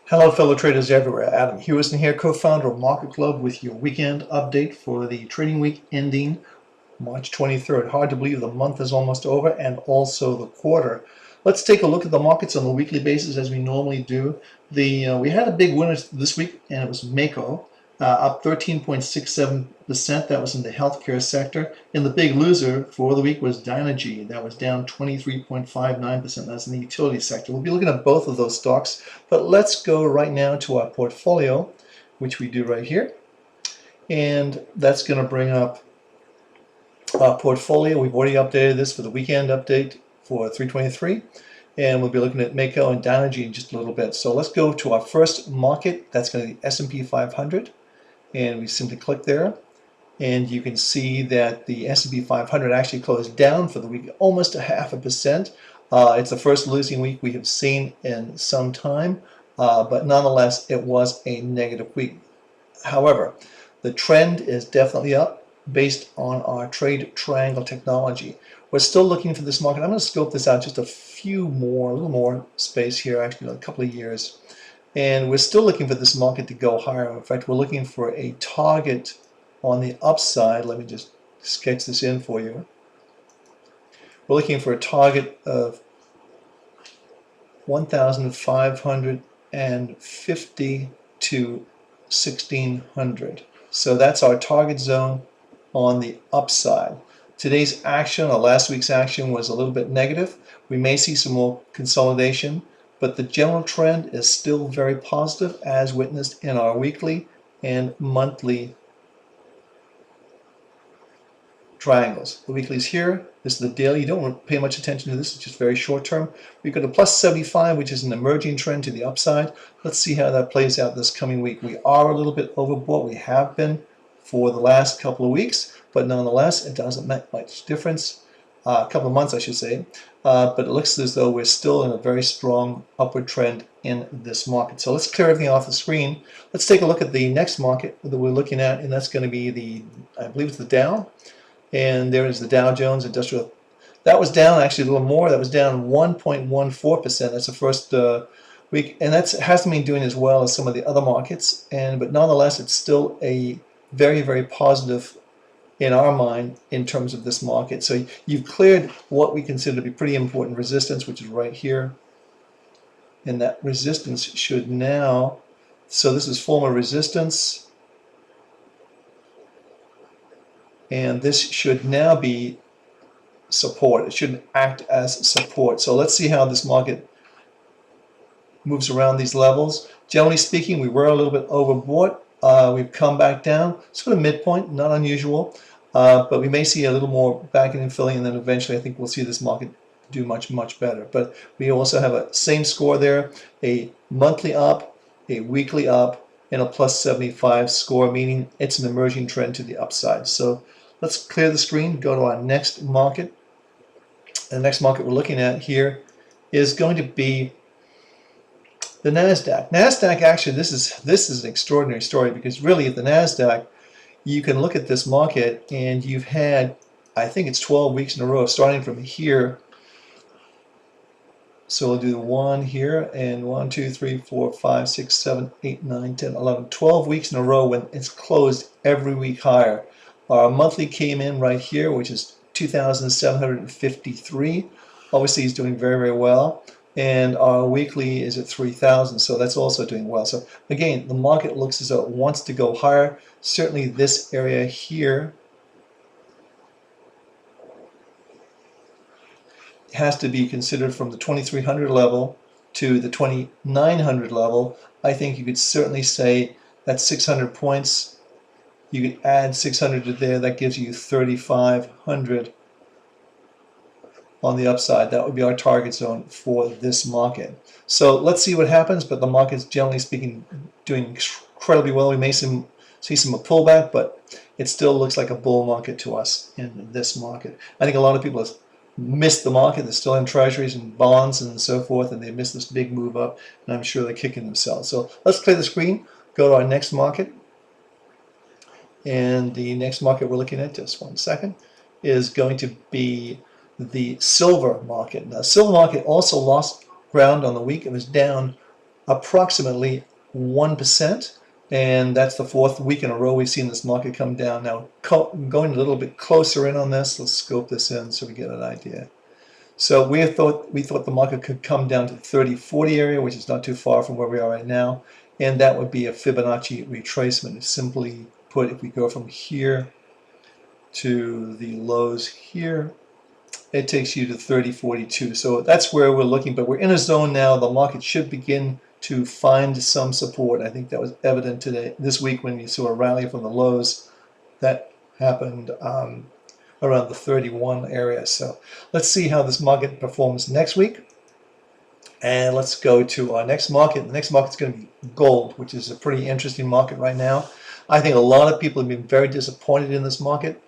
Hello, fellow traders everywhere. Adam Hewison here, co-founder of Market Club, with your weekend update for the trading week ending March 23rd. Hard to believe the month is almost over, and also the quarter. Let's take a look at the markets on a weekly basis as we normally do. We had a big winner this week, and it was Mako, up 13.67%. That was in the healthcare sector. And the big loser for the week was Dynegy. That was down 23.59%. That's in the utility sector. We'll be looking at both of those stocks, but let's go right now to our portfolio, which we do right here. And that's going to bring up our portfolio. We've already updated this for the weekend update for 323, and we'll be looking at Mako and Dynegy in just a little bit. So let's go to our first market. That's going to be S&P 500, and we simply click there, and you can see that the S&P 500 actually closed down for the week, almost 0.5%. It's the first losing week we have seen in some time, but nonetheless, it was a negative week. However, the trend is definitely up based on our trade triangle technology. We're still looking for this market. I'm going to scope this out just a little more space here, actually a couple of years. And we're still looking for this market to go higher. In fact, we're looking for a target on the upside. Let me just sketch this in for you. We're looking for a target of 1,550 to 1,600. So that's our target zone on the upside. Today's action, or last week's action, was a little bit negative. We may see some more consolidation, but the general trend is still very positive, as witnessed in our weekly and monthly triangles. The weekly's here. This is the daily. You don't want to pay much attention to this. It's just very short term. We've got a plus 75, which is an emerging trend to the upside. Let's see how that plays out this coming week. We are a little bit overbought. We have been for the last couple of weeks, but nonetheless, it doesn't make much difference. A couple of months, I should say. But it looks as though we're still in a very strong upward trend in this market. So let's clear everything off the screen. Let's take a look at the next market that we're looking at, and that's going to be I believe it's the Dow. And there is the Dow Jones Industrial. That was down actually a little more. That was down 1.14%. That's the first week, and that hasn't been doing as well as some of the other markets. But nonetheless, it's still a very, very positive in our mind in terms of this market. So you've cleared what we consider to be pretty important resistance, which is right here. And that resistance should now, so this is former resistance, and this should now be support. It should act as support. So let's see how this market moves around these levels. Generally speaking, we were a little bit overbought. We've come back down, sort of midpoint, not unusual, but we may see a little more backing and filling, and then eventually I think we'll see this market do much, much better. But we also have a same score there, a monthly up, a weekly up, and a plus 75 score, meaning it's an emerging trend to the upside. So let's clear the screen, go to our next market. The next market we're looking at here is going to be the Nasdaq. Nasdaq, actually, this is an extraordinary story, because really at the Nasdaq, you can look at this market and you've had, I think it's 12 weeks in a row, starting from here. So we'll do 1 here, and 1, 2, 3, 4, 5, 6, 7, 8, 9, 10, 11, 12 weeks in a row when it's closed every week higher. Our monthly came in right here, which is 2,753. Obviously, he's doing very, very well. And our weekly is at 3,000, so that's also doing well. So again, the market looks as though it wants to go higher. Certainly this area here has to be considered from the 2,300 level to the 2,900 level. I think you could certainly say that's 600 points. You could add 600 to there. That gives you 3,500 on the upside. That would be our target zone for this market. So let's see what happens, but the market's generally speaking doing incredibly well. We may see some pullback, but it still looks like a bull market to us in this market. I think a lot of people have missed the market. They're still in treasuries and bonds and so forth, and they missed this big move up, and I'm sure they're kicking themselves. So let's clear the screen, go to our next market. And the next market we're looking at, just 1 second, is going to be the silver market. Now, silver market also lost ground on the week. It was down approximately 1%. And that's the fourth week in a row we've seen this market come down. Now, going a little bit closer in on this, let's scope this in so we get an idea. So we thought the market could come down to the 30-40 area, which is not too far from where we are right now, and that would be a Fibonacci retracement. Simply put, if we go from here to the lows here, it takes you to 30.42. So that's where we're looking, but we're in a zone now. The market should begin to find some support. I think that was evident this week when you saw a rally from the lows. That happened around the 31 area. So let's see how this market performs next week. And let's go to our next market. The next market is going to be gold, which is a pretty interesting market right now. I think a lot of people have been very disappointed in this market.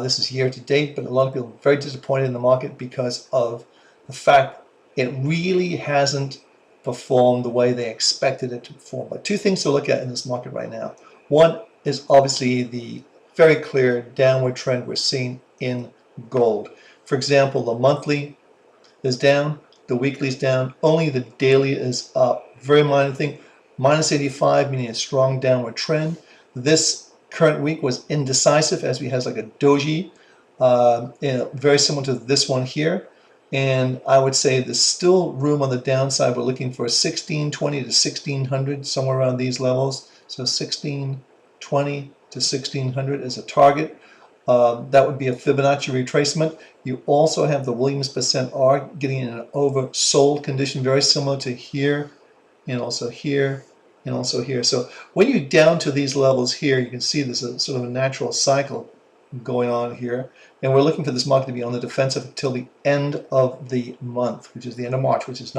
This is year to date, but a lot of people are very disappointed in the market because of the fact it really hasn't performed the way they expected it to perform. But two things to look at in this market right now. One is obviously the very clear downward trend we're seeing in gold. For example, the monthly is down, the weekly is down, only the daily is up. Very minor thing, minus 85, meaning a strong downward trend. This current week was indecisive, as we has like a doji, very similar to this one here. And I would say there's still room on the downside. We're looking for 1620 to 1600, somewhere around these levels. So 1620 to 1600 is a target. That would be a Fibonacci retracement. You also have the Williams %R getting in an oversold condition, very similar to here, and also here, and also here. So when you're down to these levels here, you can see there's a sort of a natural cycle going on here. And we're looking for this market to be on the defensive until the end of the month, which is the end of March, which is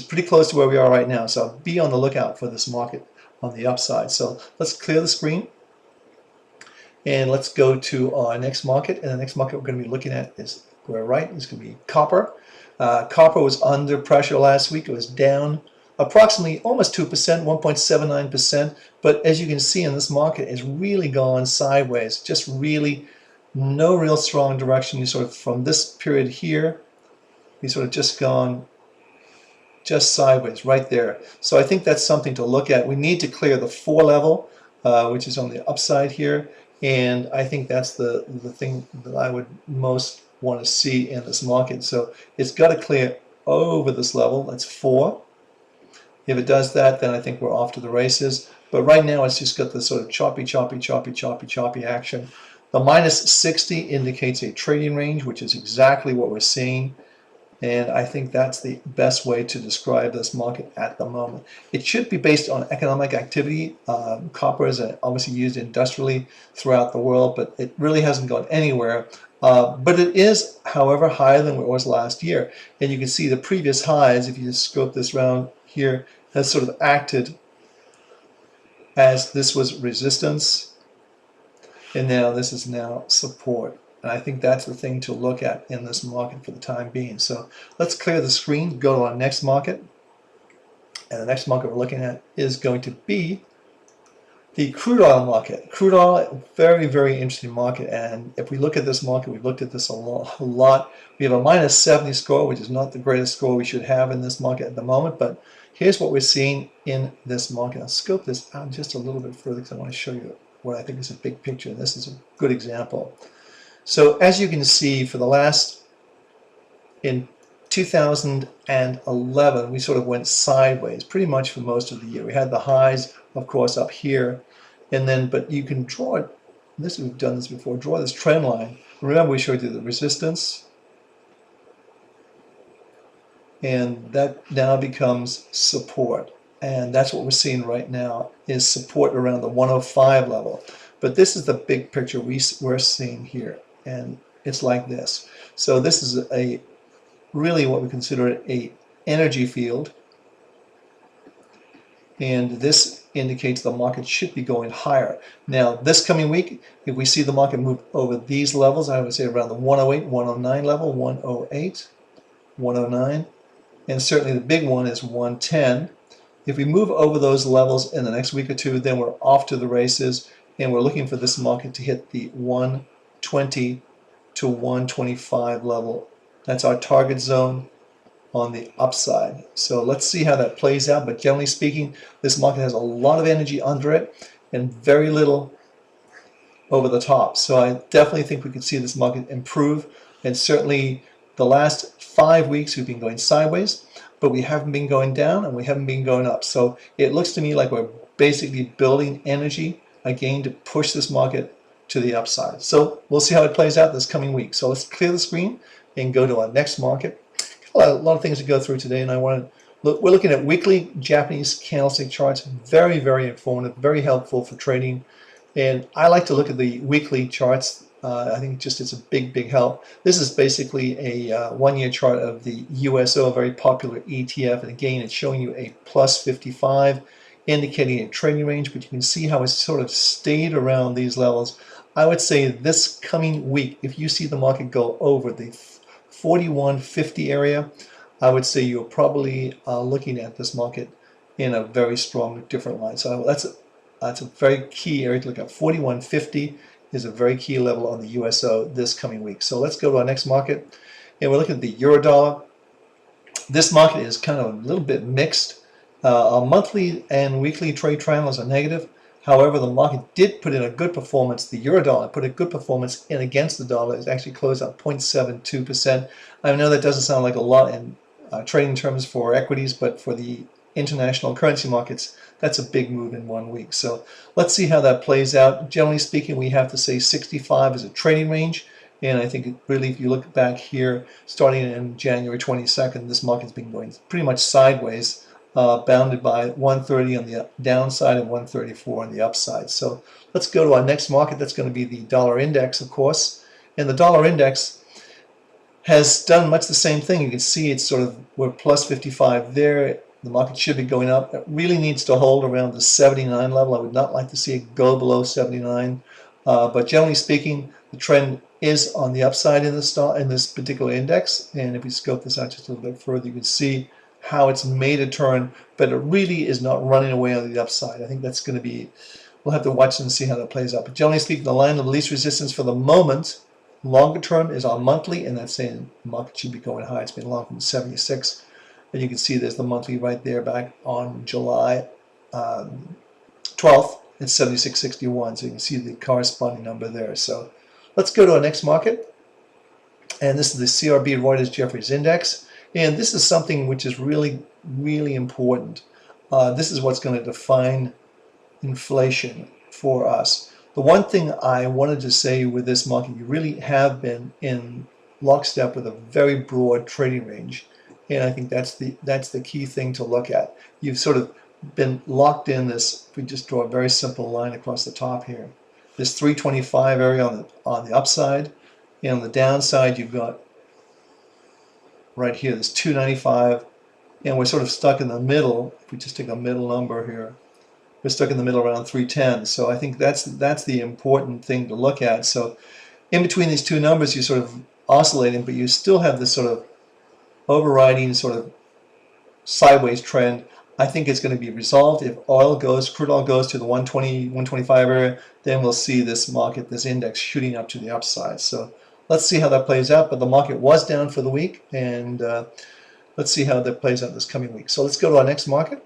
pretty close to where we are right now. So be on the lookout for this market on the upside. So let's clear the screen. And let's go to our next market. And the next market we're going to be looking at is, we're right, it's going to be copper. Copper was under pressure last week. It was down approximately almost 2%, 1.79%. But as you can see in this market, it's really gone sideways. Just really no real strong direction. You sort of, from this period here, we sort of just gone just sideways right there. So I think that's something to look at. We need to clear the 4 level, which is on the upside here. And I think that's the thing that I would most want to see in this market. So it's got to clear over this level. That's 4. If it does that, then I think we're off to the races. But right now, it's just got this sort of choppy action. The minus 60 indicates a trading range, which is exactly what we're seeing. And I think that's the best way to describe this market at the moment. It should be based on economic activity. Copper is obviously used industrially throughout the world, but it really hasn't gone anywhere. But it is, however, higher than what it was last year. And you can see the previous highs, if you just scope this around here, has sort of acted as this was resistance. And now this is now support. And I think that's the thing to look at in this market for the time being. So let's clear the screen, go to our next market. And the next market we're looking at is going to be the crude oil market. Crude oil, very, very interesting market. And if we look at this market, we've looked at this a lot. We have a minus 70 score, which is not the greatest score we should have in this market at the moment. But here's what we're seeing in this market. I'll scope this out just a little bit further because I want to show you what I think is a big picture. And this is a good example. So as you can see, for the in 2011, we sort of went sideways pretty much for most of the year. We had the highs, of course, up here, and then, but you can draw it, we've done this before, draw this trend line. Remember, we showed you the resistance, and that now becomes support. And that's what we're seeing right now, is support around the 105 level. But this is the big picture we're seeing here. And it's like this. So this is really what we consider a energy field. And this indicates the market should be going higher. Now, this coming week, if we see the market move over these levels, I would say around the 108, 109 level, 108, 109. And certainly the big one is 110. If we move over those levels in the next week or two, then we're off to the races. And we're looking for this market to hit the 120 to 125 level. That's our target zone. on the upside. So let's see how that plays out. But generally speaking, this market has a lot of energy under it and very little over the top. So I definitely think we could see this market improve. And certainly the last 5 weeks we've been going sideways, but we haven't been going down and we haven't been going up. So it looks to me like we're basically building energy again to push this market to the upside. So we'll see how it plays out this coming week. So let's clear the screen and go to our next market. A lot of things to go through today, and we're looking at weekly Japanese candlestick charts. Very, very informative, very helpful for trading. And I like to look at the weekly charts. I think just it's a big help. This is basically a 1-year chart of the USO, a very popular ETF. And again, it's showing you a plus 55, indicating a trading range, but you can see how it's sort of stayed around these levels. I would say this coming week, if you see the market go over the 4150 area, I would say you're probably looking at this market in a very strong different line. So that's a very key area to look at. 4150 is a very key level on the USO this coming week. So let's go to our next market, and we're looking at the euro dollar. This market is kind of a little bit mixed. Our monthly and weekly trade triangles are negative. However, the market did put in a good performance. The euro dollar put a good performance in against the dollar. It actually closed up 0.72%. I know that doesn't sound like a lot in trading terms for equities, but for the international currency markets, that's a big move in 1 week. So let's see how that plays out. Generally speaking, we have to say 65 is a trading range. And I think really, if you look back here, starting in January 22nd, this market's been going pretty much sideways, bounded by 130 on the downside and 134 on the upside. So let's go to our next market. That's going to be the dollar index, of course. And the dollar index has done much the same thing. You can see it's sort of, we're plus 55 there. The market should be going up. It really needs to hold around the 79 level. I would not like to see it go below 79. But generally speaking, the trend is on the upside in this particular index. And if you scope this out just a little bit further, you can see how it's made a turn, but it really is not running away on the upside. I think that's going to be, we'll have to watch and see how that plays out. But generally speaking, the line of least resistance for the moment, longer term, is on monthly, and that's saying the market should be going high. It's been long from 76. And you can see there's the monthly right there back on July 12th at 76.61. So you can see the corresponding number there. So let's go to our next market. And this is the CRB Reuters Jefferies Index. And this is something which is really, really important. This is what's going to define inflation for us. The one thing I wanted to say with this market, you really have been in lockstep with a very broad trading range. And I think that's the key thing to look at. You've sort of been locked in this, if we just draw a very simple line across the top here, this 325 area on the upside, and on the downside you've got right here this 295, and we're sort of stuck in the middle. If we just take a middle number here, we're stuck in the middle around 310. So I think that's the important thing to look at. So in between these two numbers, you're sort of oscillating, but you still have this sort of overriding sort of sideways trend. I think it's going to be resolved. If crude oil goes to the 120, 125 area, then we'll see this market, this index shooting up to the upside. So let's see how that plays out. But the market was down for the week, and let's see how that plays out this coming week. So let's go to our next market.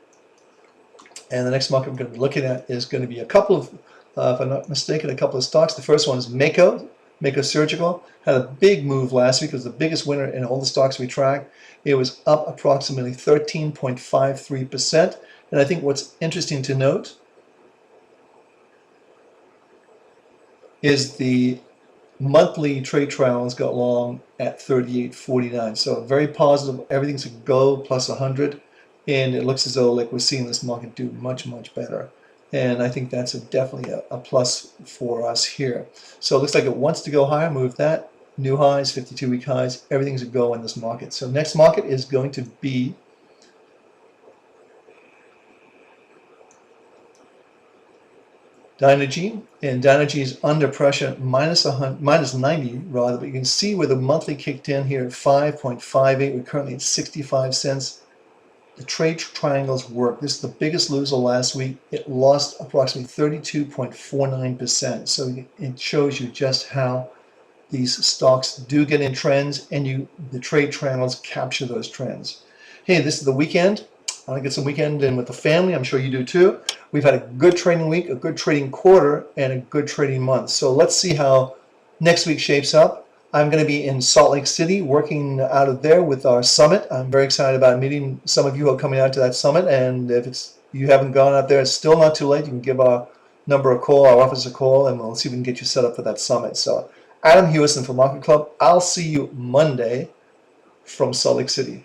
And the next market we're going to be looking at is going to be a couple of, if I'm not mistaken, a couple of stocks. The first one is Mako Surgical. Had a big move last week. It was the biggest winner in all the stocks we track. It was up approximately 13.53%. And I think what's interesting to note is the monthly trade trials got long at 38.49. So very positive. Everything's a go plus 100. And it looks as though like we're seeing this market do much, much better. And I think that's definitely a plus for us here. So it looks like it wants to go higher, move that. New highs, 52-week highs, everything's a go in this market. So next market is going to be Dynegy. And Dynegy is under pressure, minus 90 rather, but you can see where the monthly kicked in here at 5.58. We're currently at 65 cents. The trade triangles work. This is the biggest loser last week. It lost approximately 32.49%. So it shows you just how these stocks do get in trends, and the trade channels capture those trends. Hey, this is the weekend. I want to get some weekend in with the family. I'm sure you do too. We've had a good trading week, a good trading quarter, and a good trading month. So let's see how next week shapes up. I'm going to be in Salt Lake City working out of there with our summit. I'm very excited about meeting some of you who are coming out to that summit. And if you haven't gone out there, it's still not too late. You can give our number a call, our office a call, and we'll see if we can get you set up for that summit. So Adam Hewison from Market Club. I'll see you Monday from Salt Lake City.